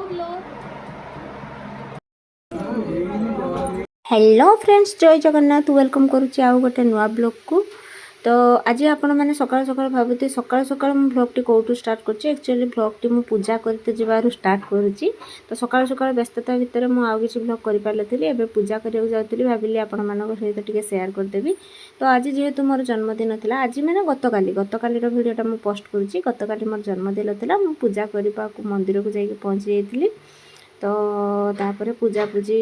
Hello friends, जय Jagannath. Welcome करुच्ची आउ गोटे नुआ ब्लॉग को। तो आज आपण मैंने सकाल सकाल भावुती सकाल सकाल ब्लॉग टी कौटू स्टार्ट करुच्ची। एक्चुअली ब्लॉग टी मु पूजा करते जबार स्टार्ट करुच्ची। तो सकाल सकाल व्यस्तता भितर मु आउ किछि ब्लॉग करि पारलथिली। एबे पूजा करिया जाउतली, भाबिली आपण मानको सहित टिके शेयर कर देबी। तो आज जेहेतु मोर जन्मदिन थिला, आज माने गतकाली रो वीडियोटा मु पोस्ट करुच्ची। गतकाली मोर जन्मदिन थिला, मु पूजा करिपा मंदिर को जाई पहुंची जाइतली। तो तापर पूजा पूजी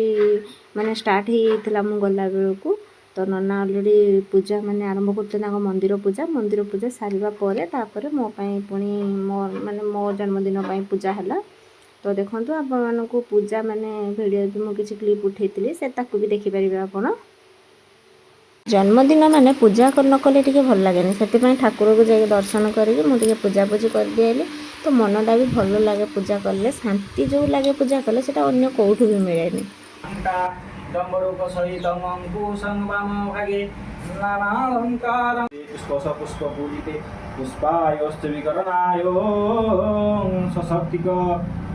माने स्टार्ट हो गला बेलू। तो नना अलरेडी पूजा माने आरंभ करते मंदिर पूजा सारिबा परे तापर मो पई पुणी मो जन्मदिन पई पूजा हला। तो देखंतु आपण मानको पूजा माने वीडियो मु किछि क्लिप उठेइतिली, से ताकू भी देखि परिबे आपण। जन्मदिन माने पूजा न कले टिके भल लागेनी, से ठाकुर को जाके दर्शन करके मुझे पूजा पूजी कर दिए। तो मनटा भी भल लगे पूजा कले, शांति जो लगे पूजा कले से अन्य कौटू भी मिले।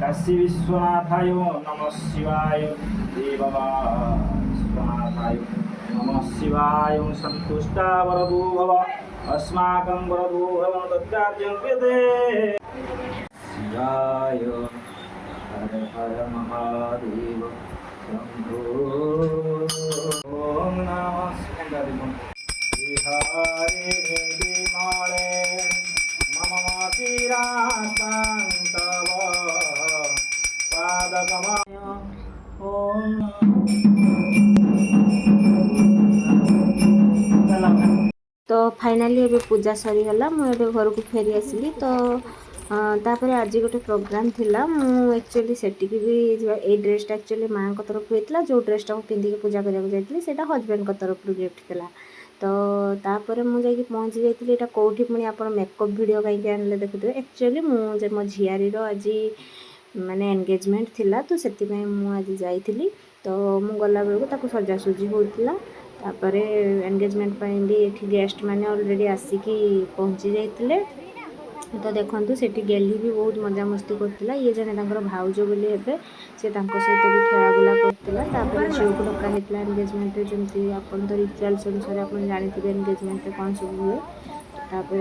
काशी विश्वनाथाय नमः शिवाय विश्वनाथाय नमः शिवाय संतुष्टा वरदो भव अस्माकं वरदो भव तत्कार्यं कृते शिवाय हर हर महादेव शंभो ओम नमः शिवाय हरे देवी माळे मम मातिरातां तव पादकमय ओम। तो फाइनाली एबे पूजा सरीगला, मुझे घर को फेरी आसली। तो तापर आज गोटे प्रोग्राम थिला, मु एक्चुअली सेटिक भी ए ड्रेसटा एक्चुअली माँ को तरफ होता, जो ड्रेसटा पिंधिक पूजा करा जाइए सेटा हजबैंड को तरफ गिफ्ट थिला। तो तापर मुझे पहुँची जाइए यहाँ कौटी पुणी आप मेकअप वीडियो कहीं आने देखुए। एक्चुअली मुझे मो झियारी आज माने एंगेजमेंट थिला, तो से आज जाइली। तो मु गला बेलू ताको सजासुजी होता। तापर एंगेजमेंट भी ये गेस्ट मैंने ऑलरेडी आसिकी पहुँची जाते। तो देखो सेठी गेली भी बहुत मजामस्ती करता। ये जने भाउज बोली हेबे, से सहित भी खेलाबुला करता। झील को डका होता एंगेजमेंट जमी आप तो रिचुआल्स अनुसार आप जानते एंगेजमेंट कौन सब हुए। तापर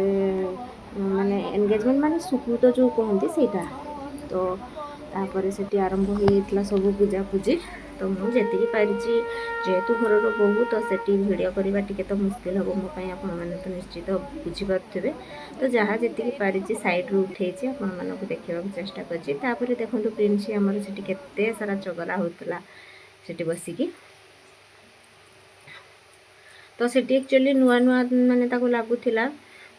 माने एंगेजमेंट माने सुकृत जो कहते सेटा। तो तापर से आरंभ होता सब पूजा पूजी। तो मुझे पारी जेहेतु घर बहु, तो से भिडियो करवा टी तो मुस्किल हम मोपाई, आप तो निश्चित बुझीपे। तो जहाँ जी पारी सैड्रु उठे आपको देखा चेष्टा कर। देखो प्रिंसी आमर से केते सारा चगला होता से बसिकी। तो से एक्चुअली नुआ नुआ माने लगुला,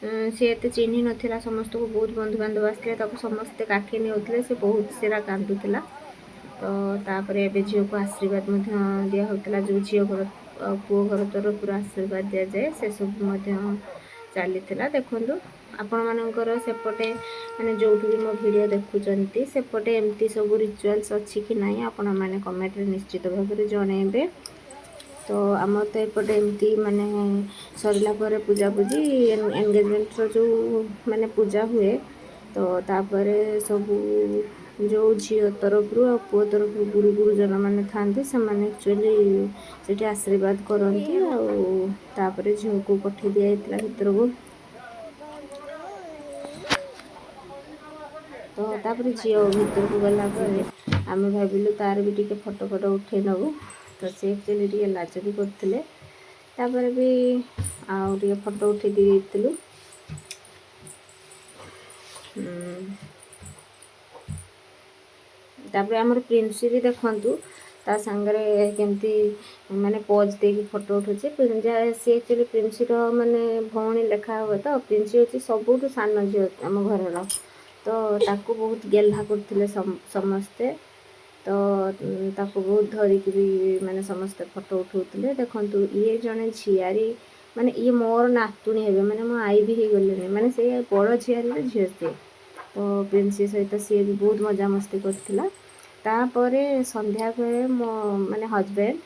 सी एत चिन्ह नाला, समस्त को बहुत बंधुबांधव आसते, समस्ते काखी नहीं, से बहुत सारा कांदुला। तो तापर एबे झील को आशीर्वाद दिया होता, जो झील घर पुओ घर तरफ आशीर्वाद दि जाए से सब चली। देखो आपण मानकर सेपटे माने जो भी मो वीडियो देखुचंती सेपटे एमती सब रिचुअल्स अच्छी कि नहीं, आपण माने कमेंट रे निश्चित भाव में जनइबे। तो आम तो एपटे एमती माने सरला पर पूजा पूजी एंगेजमेंट जो माने पूजा हुए। तो तापर सब जो झी तरफ पुओ तरफ गुरु गुरुजन मैंने था, से एक्चुअली से आशीर्वाद करती। आपर झील को पठे दि जाता भर को। तो तापर झील भर को गला आम भाविलु तार भी टिके फोटो फोटो उठे नबू। तो सी एक्चुअली टे लाज भी करते। तापर भी आउ टे फोटो उठे देलु। तापर आमर प्रिंसी भी देखु ता सांगरे केमती माने पोज देकी फोटो उठुचे। सी एक्चुअली प्रिंसी माने भौणी लेखा हुए। तो प्रिंसी हूँ सबुठ सान झील आम घर। तो ताकू बहुत गेल्हा करते समस्ते। तो ताकू बहुत धरिक भी माने समस्ते फोटो उठाते। देखु ये जड़े झियारी माने ये मोर नातुणी हे, माने मो आई भी हो गले, माने से बड़ झियारी झील सी। तो प्रिंसी सहित सी भी बहुत मजामस्ती करथिला। तापर संध्या बेले मो माने हजबैंड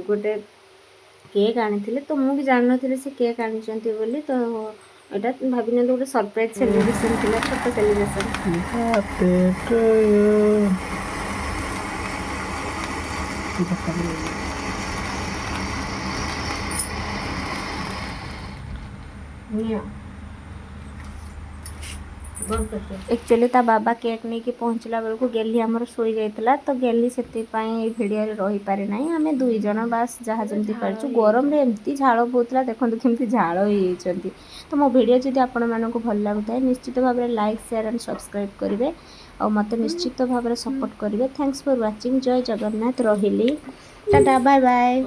गोटे केक आनी। तो मुझे जान नी से केक आनी बोली। तो ଏଇଟା ଭାବିନିଅନ୍ତୁ ଗୋଟେ ସରପ୍ରାଇଜ୍ ସେଲିବ୍ରେସନ୍ ଥିଲା, ଛୋଟ ସେଲିବ୍ରେସନ୍। एक्चुअली ता बाबा केक नहीं कि पहुँचला बेलू गेली आमर शोई जाइला, तो गेली से भिडियो रही पारे ना। आम दुई जन बास जहाँ जमी पार्चु। गरम रे एमती झाड़ बोला देखो केमती झाड़ हो। तो मो भिडियो जदि आपण मानक भल लगुए निश्चित भाव में लाइक शेयर एंड सब्सक्राइब करेंगे और मत निश्चित भाव में सपोर्ट करेंगे। Thanks for watching. जय जगन्नाथ। रही टाटा बाय बाय।